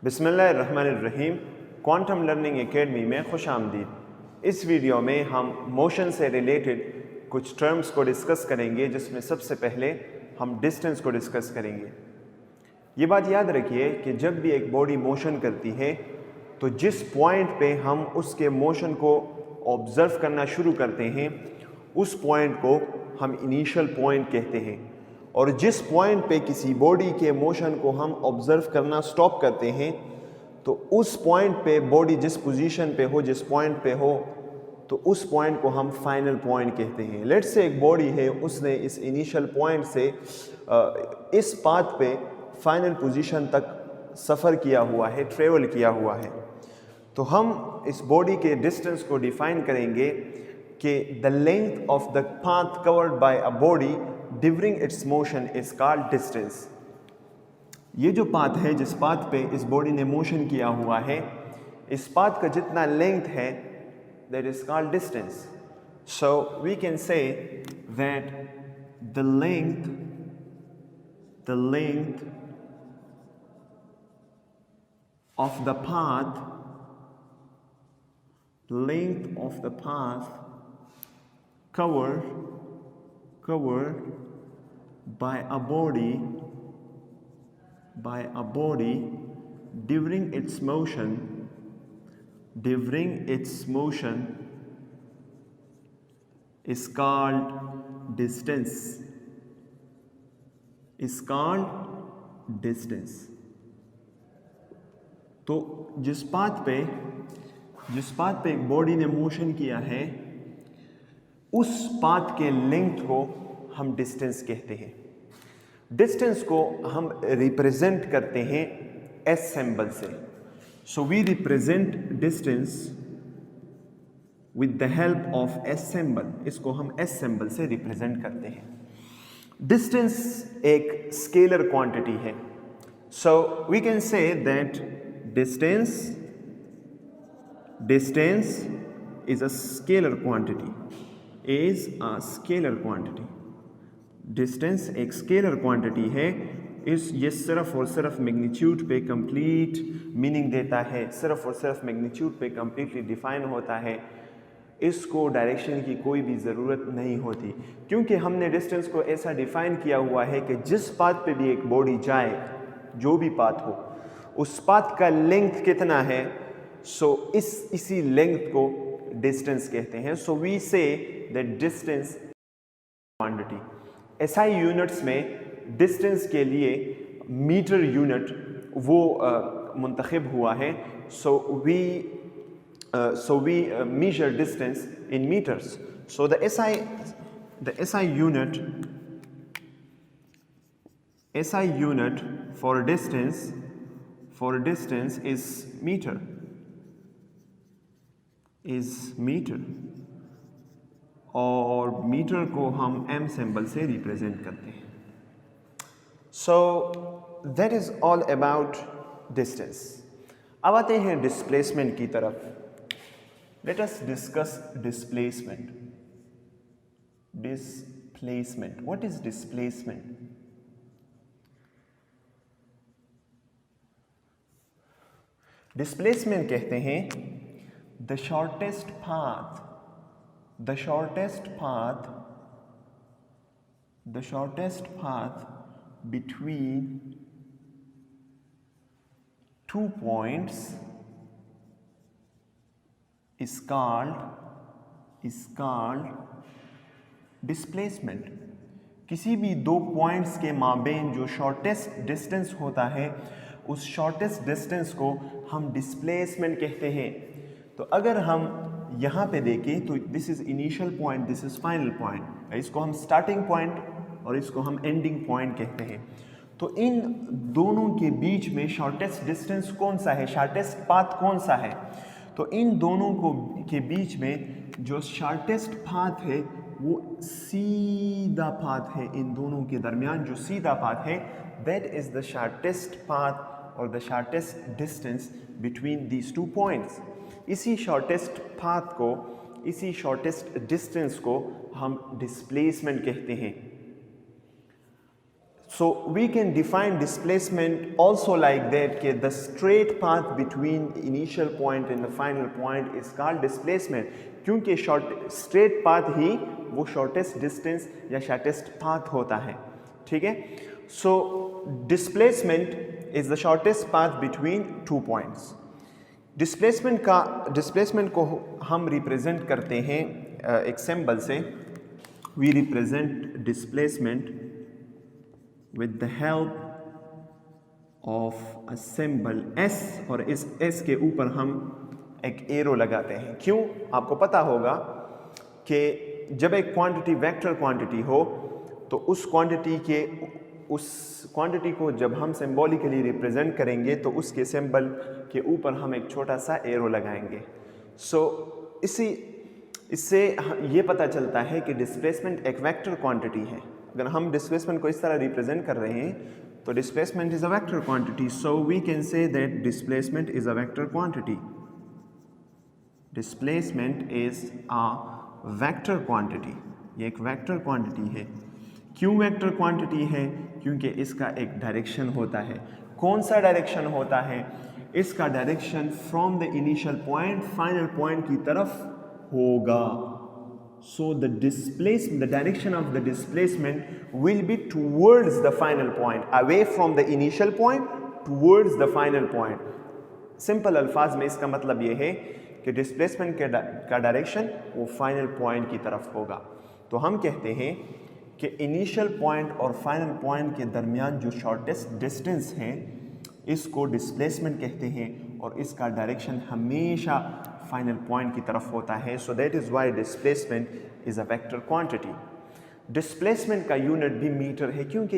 बिस्मिल्लाहिर्रहमानिर्रहीम। Quantum learning academy में खुश आमदीद। इस वीडियो में हम मोशन से रिलेटेड कुछ टर्म्स को डिस्कस करेंगे, जिसमें सबसे पहले हम डिस्टेंस को डिस्कस करेंगे। ये बात याद रखिए कि जब भी एक बॉडी मोशन करती है तो जिस पॉइंट पे हम उसके मोशन को ऑब्ज़र्व करना शुरू करते हैं उस पॉइंट को हम इनिशियल पॉइंट कहते हैं, और जिस पॉइंट पे किसी बॉडी के मोशन को हम ऑब्ज़र्व करना स्टॉप करते हैं तो उस पॉइंट पे बॉडी जिस पोजीशन पे हो, जिस पॉइंट पे हो, तो उस पॉइंट को हम फाइनल पॉइंट कहते हैं। लेट्स से एक बॉडी है, उसने इस इनिशियल पॉइंट से इस पाथ पे फाइनल पोजीशन तक सफ़र किया हुआ है, ट्रेवल किया हुआ है, तो हम इस बॉडी के डिस्टेंस को डिफाइन करेंगे कि the length of the path covered by a body during its motion is called distance. ये जो पाथ है, जिस पाथ पे इस बॉडी ने मोशन किया हुआ है, इस पाथ का जितना लेंथ है that is called distance. So we can say that the length of the path covered by a body during its motion is called distance। तो जिस पाथ पे एक बॉडी ने मोशन किया है उस पाथ के लेंथ को हम डिस्टेंस कहते हैं। डिस्टेंस को हम रिप्रेजेंट करते हैं एस सिंबल से। So we represent distance with the help of S symbol. इसको हम एस सिंबल से रिप्रेजेंट करते हैं। डिस्टेंस एक स्केलर क्वांटिटी है। So we can say that distance is a scalar quantity, distance एक स्केलर क्वांटिटी है। ये सिर्फ और सिर्फ मैग्नीट्यूड पे कंप्लीट मीनिंग देता है, सिर्फ और सिर्फ मैग्नीट्यूड पे कंप्लीटली डिफाइन होता है। इसको डायरेक्शन की कोई भी ज़रूरत नहीं होती, क्योंकि हमने डिस्टेंस को ऐसा डिफाइन किया हुआ है कि जिस पाथ पे भी एक बॉडी जाए, जो भी पाथ हो, उस पाथ का लेंथ कितना है, सो इसी लेंथ को डिस्टेंस कहते हैं। So we say that distance quantity. SI units में डिस्टेंस के लिए मीटर यूनिट वो मुंतखब हुआ है। So we measure distance in meters. So the SI unit for distance is meter, और मीटर को हम m सिंबल से रिप्रेजेंट करते हैं। So that is all about distance. अब आते हैं डिस्प्लेसमेंट की तरफ। Let us discuss displacement. What is displacement? Displacement कहते हैं the shortest path between two points is called displacement। किसी भी दो पॉइंट्स के माबेन जो शॉर्टेस्ट डिस्टेंस होता है, उस शॉर्टेस्ट डिस्टेंस को हम डिस्प्लेसमेंट कहते हैं। तो अगर हम यहाँ पे देखें तो this is initial point, this is final point. इसको हम स्टार्टिंग पॉइंट और इसको हम एंडिंग पॉइंट कहते हैं। तो इन दोनों के बीच में शॉर्टेस्ट डिस्टेंस कौन सा है, शॉर्टेस्ट पाथ कौन सा है? तो इन दोनों के बीच में जो शॉर्टेस्ट पाथ है वो सीधा पाथ है। इन दोनों के दरमियान जो सीधा पाथ है, that is the shortest path और the shortest distance between these two points. इसी शॉर्टेस्ट पाथ को, इसी शॉर्टेस्ट डिस्टेंस को हम डिस्प्लेसमेंट कहते हैं। So we can define displacement also like that कि the straight path between initial point and the final point is called displacement, क्योंकि straight path ही वो shortest distance या shortest path होता है, ठीक है। So displacement is the shortest path between two points. displacement को हम represent करते हैं एक symbol से। We represent displacement with the help of a symbol S, और इस S के ऊपर हम एक एरो लगाते हैं। क्यों? आपको पता होगा कि जब एक क्वांटिटी वेक्टर क्वांटिटी हो तो उस क्वांटिटी को जब हम सिंबॉलिकली रिप्रेजेंट करेंगे तो उसके सिंबल के ऊपर हम एक छोटा सा एरो लगाएंगे। इससे ये पता चलता है कि डिस्प्लेसमेंट एक वेक्टर क्वांटिटी है। अगर हम डिस्प्लेसमेंट को इस तरह रिप्रेजेंट कर रहे हैं तो displacement is a vector quantity, so we can say that displacement is a vector quantity. Displacement is a vector quantity, ये एक वेक्टर क्वांटिटी है। क्यों वेक्टर क्वांटिटी है? क्योंकि इसका एक डायरेक्शन होता है। कौन सा डायरेक्शन होता है? इसका direction from the initial point final point की तरफ होगा। So the direction of the displacement will be towards the final point, away from the initial point towards the final point. Simple अल्फाज में इसका मतलब ये है कि डिस्प्लेसमेंट का डायरेक्शन वो फाइनल पॉइंट की तरफ होगा। तो हम कहते हैं कि इनिशियल पॉइंट और फाइनल पॉइंट के दरमियान जो शॉर्टेस्ट डिस्टेंस है इसको डिस्प्लेसमेंट कहते हैं, और इसका डायरेक्शन हमेशा फाइनल पॉइंट की तरफ होता है। So that is Y displacement is a vector quantity. Displacement का यूनिट भी मीटर है, क्योंकि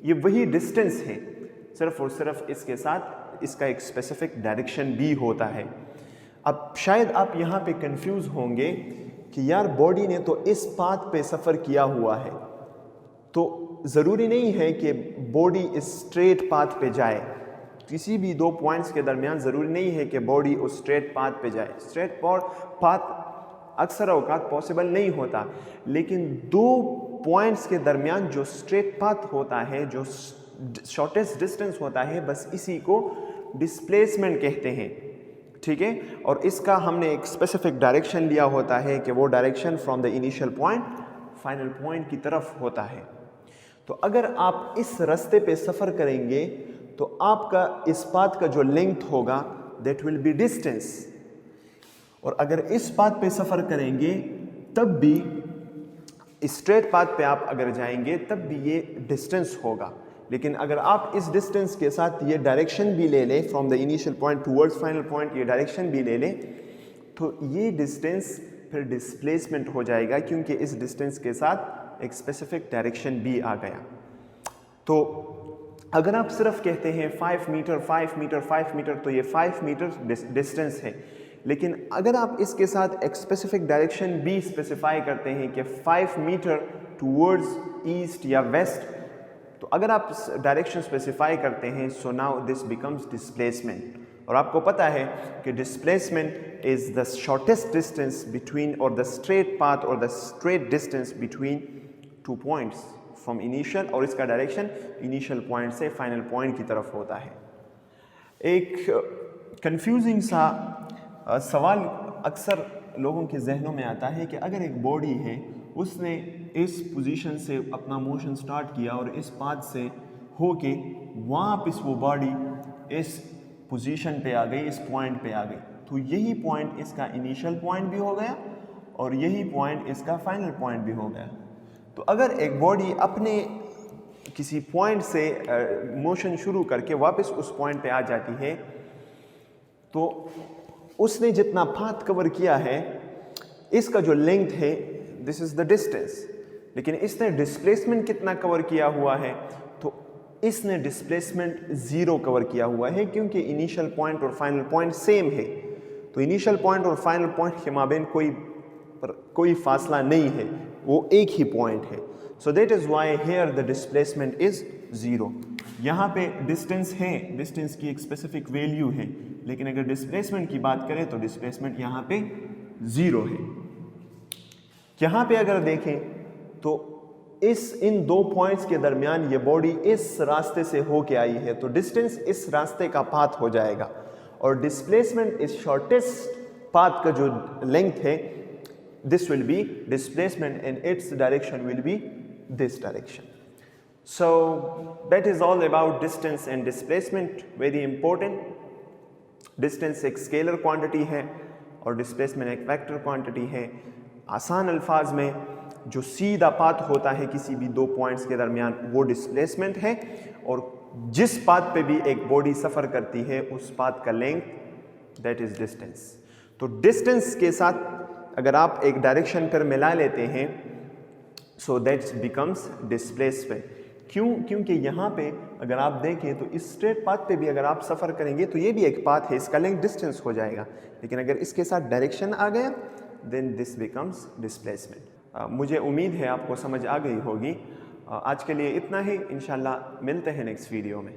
ये वही डिस्टेंस है, सिर्फ और सिर्फ इसके साथ इसका एक स्पेसिफिक डायरेक्शन भी होता है। अब शायद आप यहाँ पे कंफ्यूज होंगे कि यार बॉडी ने तो इस पाथ पे सफ़र किया हुआ है, तो ज़रूरी नहीं है कि बॉडी इस स्ट्रेट पाथ पे जाए। किसी भी दो पॉइंट्स के दरमियान ज़रूरी नहीं है कि बॉडी उस स्ट्रेट पाथ पे जाए। स्ट्रेट पाथ अक्सर औकात पॉसिबल नहीं होता, लेकिन दो पॉइंट्स के दरमियान जो स्ट्रेट पाथ होता है, जो शॉर्टेस्ट डिस्टेंस होता है, बस इसी को डिस्प्लेसमेंट कहते हैं, ठीक है। और इसका हमने एक स्पेसिफिक डायरेक्शन लिया होता है कि वो direction from the initial point final point की तरफ होता है। तो अगर आप इस रास्ते पे सफ़र करेंगे तो आपका इस पाथ का जो लेंथ होगा दैट विल बी डिस्टेंस, और अगर इस पाथ पे सफ़र करेंगे तब भी स्ट्रेट पाथ पे आप अगर जाएंगे तब भी ये डिस्टेंस होगा। लेकिन अगर आप इस डिस्टेंस के साथ ये डायरेक्शन भी ले लें from the initial point towards final point, ये डायरेक्शन भी ले लें, तो ये डिस्टेंस फिर डिस्प्लेसमेंट हो जाएगा, क्योंकि इस डिस्टेंस के साथ एक स्पेसिफिक डायरेक्शन भी आ गया। तो अगर आप सिर्फ कहते हैं 5 मीटर 5 मीटर 5 मीटर, तो ये 5 मीटर डिस्टेंस है। लेकिन अगर आप इसके साथ एक स्पेसिफिक डायरेक्शन भी स्पेसिफाई करते हैं कि 5 मीटर टूवर्ड्स ईस्ट या वेस्ट, तो अगर आप डायरेक्शन स्पेसिफाई करते हैं, so now this becomes displacement. और आपको पता है कि displacement is the shortest distance between, और द स्ट्रेट पाथ और the straight distance between two points from initial, और इसका डायरेक्शन इनिशियल पॉइंट से फाइनल पॉइंट की तरफ होता है। एक कंफ्यूजिंग सा सवाल अक्सर लोगों के जहनों में आता है कि अगर एक बॉडी है, उसने इस पोजीशन से अपना मोशन स्टार्ट किया और इस पाथ से होके वापस वो बॉडी इस पोजीशन पे आ गई, इस पॉइंट पे आ गई, तो यही पॉइंट इसका इनिशियल पॉइंट भी हो गया और यही पॉइंट इसका फाइनल पॉइंट भी हो गया। तो अगर एक बॉडी अपने किसी पॉइंट से मोशन शुरू करके वापस उस पॉइंट पे आ जाती है, तो उसने जितना पाथ कवर किया है, इसका जो लेंथ है, दिस इज़ द डिस्टेंस। लेकिन इसने डिस्प्लेसमेंट कितना कवर किया हुआ है, तो इसने डिस्प्लेसमेंट 0 कवर किया हुआ है, क्योंकि इनिशियल पॉइंट और फाइनल पॉइंट सेम है। तो इनिशियल पॉइंट और फाइनल पॉइंट के माबेन कोई फासला नहीं है, वो एक ही पॉइंट है। So that is why here the displacement is 0। यहाँ पे डिस्टेंस है, डिस्टेंस की एक स्पेसिफिक वैल्यू है, लेकिन अगर डिस्प्लेसमेंट की बात करें तो डिस्प्लेसमेंट यहाँ पे 0 है। यहाँ पे अगर देखें तो इन दो पॉइंट्स के दरमियान ये बॉडी इस रास्ते से होके आई है, तो डिस्टेंस इस रास्ते का पाथ हो जाएगा, और डिस्प्लेसमेंट इस शॉर्टेस्ट पाथ का जो लेंथ है, this will be displacement and its direction will be this direction. So that is all about distance and displacement, very important. Distance एक स्केलर क्वांटिटी है और डिस्प्लेसमेंट एक वेक्टर क्वांटिटी है. आसान अल्फाज में जो सीधा पाथ होता है किसी भी दो पॉइंट्स के दरमियान वो डिस्प्लेसमेंट है, और जिस पाथ पे भी एक बॉडी सफ़र करती है उस पाथ का लेंथ दैट इज डिस्टेंस. तो डिस्टेंस के साथ अगर आप एक डायरेक्शन पर मिला लेते हैं सो दैट बिकम्स डिस्प्लेसमेंट. क्योंकि यहाँ पे अगर आप देखें तो इस स्ट्रेट पाथ पे भी अगर आप सफ़र करेंगे तो ये भी एक पाथ है, इसका लेंथ डिस्टेंस हो जाएगा, लेकिन अगर इसके साथ डायरेक्शन आ गया देन दिस बिकम्स डिस्प्लेसमेंट. मुझे उम्मीद है आपको समझ आ गई होगी. आज के लिए इतना ही, इंशाल्लाह मिलते हैं नेक्स्ट वीडियो में.